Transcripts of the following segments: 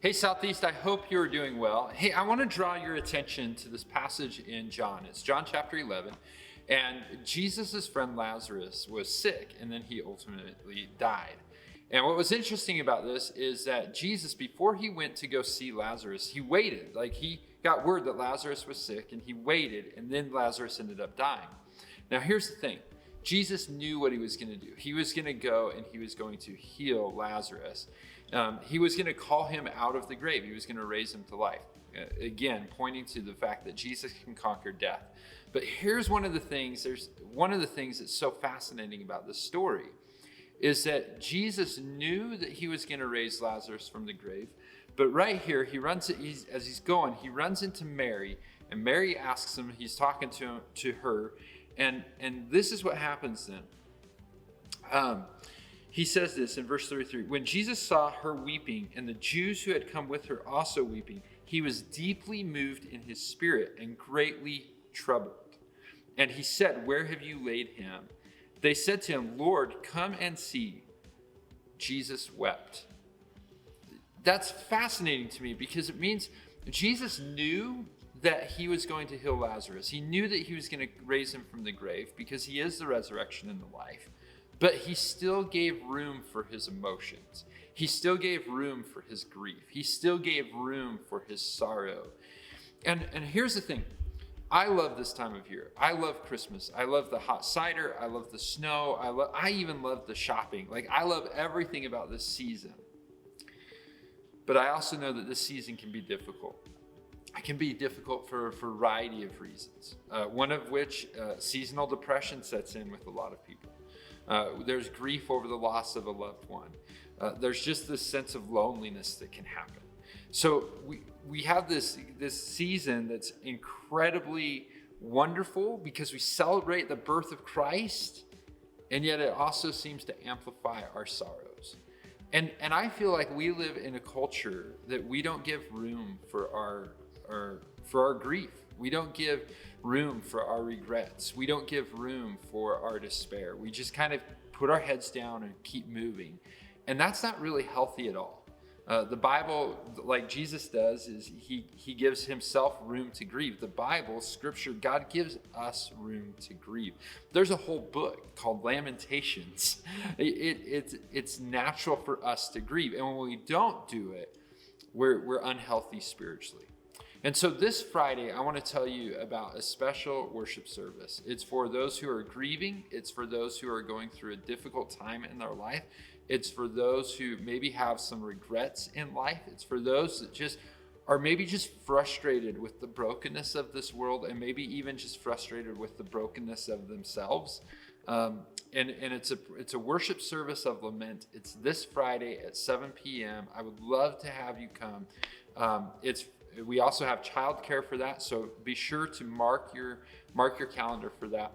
Hey, Southeast, I hope you're doing well. Hey, I want to draw your attention to this passage in John. It's John chapter 11, and Jesus' friend Lazarus was sick, and then he ultimately died. And what was interesting about this is that Jesus, before he went to go see Lazarus, he waited. Like, he got word that Lazarus was sick, and he waited, and then Lazarus ended up dying. Now, here's the thing. Jesus knew what he was going to do. He was going to go and he was going to heal Lazarus. He was going to call him out of the grave. He was going to raise him to life. Again, pointing to the fact that Jesus can conquer death. But here's one of the things that's so fascinating about this story is that Jesus knew that he was going to raise Lazarus from the grave. But right here, as he's going, he runs into Mary, and Mary asks him, he's talking to her, and this is what happens then. He says this in verse 33. When Jesus saw her weeping and the Jews who had come with her also weeping, he was deeply moved in his spirit and greatly troubled. And he said, "Where have you laid him?" They said to him, "Lord, come and see." Jesus wept. That's fascinating to me because it means Jesus knew that he was going to heal Lazarus. He knew that he was going to raise him from the grave because he is the resurrection and the life. But he still gave room for his emotions. He still gave room for his grief. He still gave room for his sorrow. And here's the thing. I love this time of year. I love Christmas. I love the hot cider. I love the snow. I even love the shopping. Like, I love everything about this season. But I also know that this season can be difficult. It can be difficult for a variety of reasons, one of which seasonal depression sets in with a lot of people. There's grief over the loss of a loved one. There's just this sense of loneliness that can happen. So we have this season that's incredibly wonderful because we celebrate the birth of Christ, and yet it also seems to amplify our sorrows. And I feel like we live in a culture that we don't give room for our grief. We don't give room for our regrets. We don't give room for our despair. We just kind of put our heads down and keep moving. And that's not really healthy at all. The Bible, like Jesus does, is he gives himself room to grieve. The Bible, Scripture, God gives us room to grieve. There's a whole book called Lamentations. It's natural for us to grieve. And when we don't do it, we're unhealthy spiritually. And so this Friday, I want to tell you about a special worship service. It's for those who are grieving. It's for those who are going through a difficult time in their life. It's for those who maybe have some regrets in life. It's for those that just are maybe just frustrated with the brokenness of this world and maybe even just frustrated with the brokenness of themselves. And it's a worship service of lament. It's this Friday at 7 p.m. I would love to have you come. We also have childcare for that, so be sure to mark your calendar for that.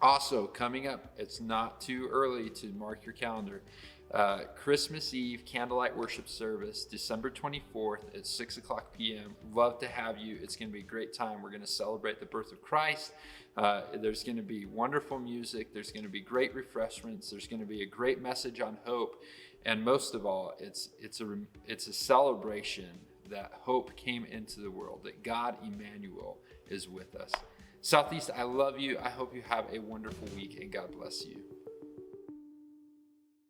Also, coming up, it's not too early to mark your calendar. Christmas Eve candlelight worship service, December 24th at 6 o'clock p.m. Love to have you. It's going to be a great time. We're going to celebrate the birth of Christ. There's going to be wonderful music. There's going to be great refreshments. There's going to be a great message on hope, and most of all, it's a celebration that hope came into the world, that God, Emmanuel, is with us. Southeast, I love you. I hope you have a wonderful week, and God bless you.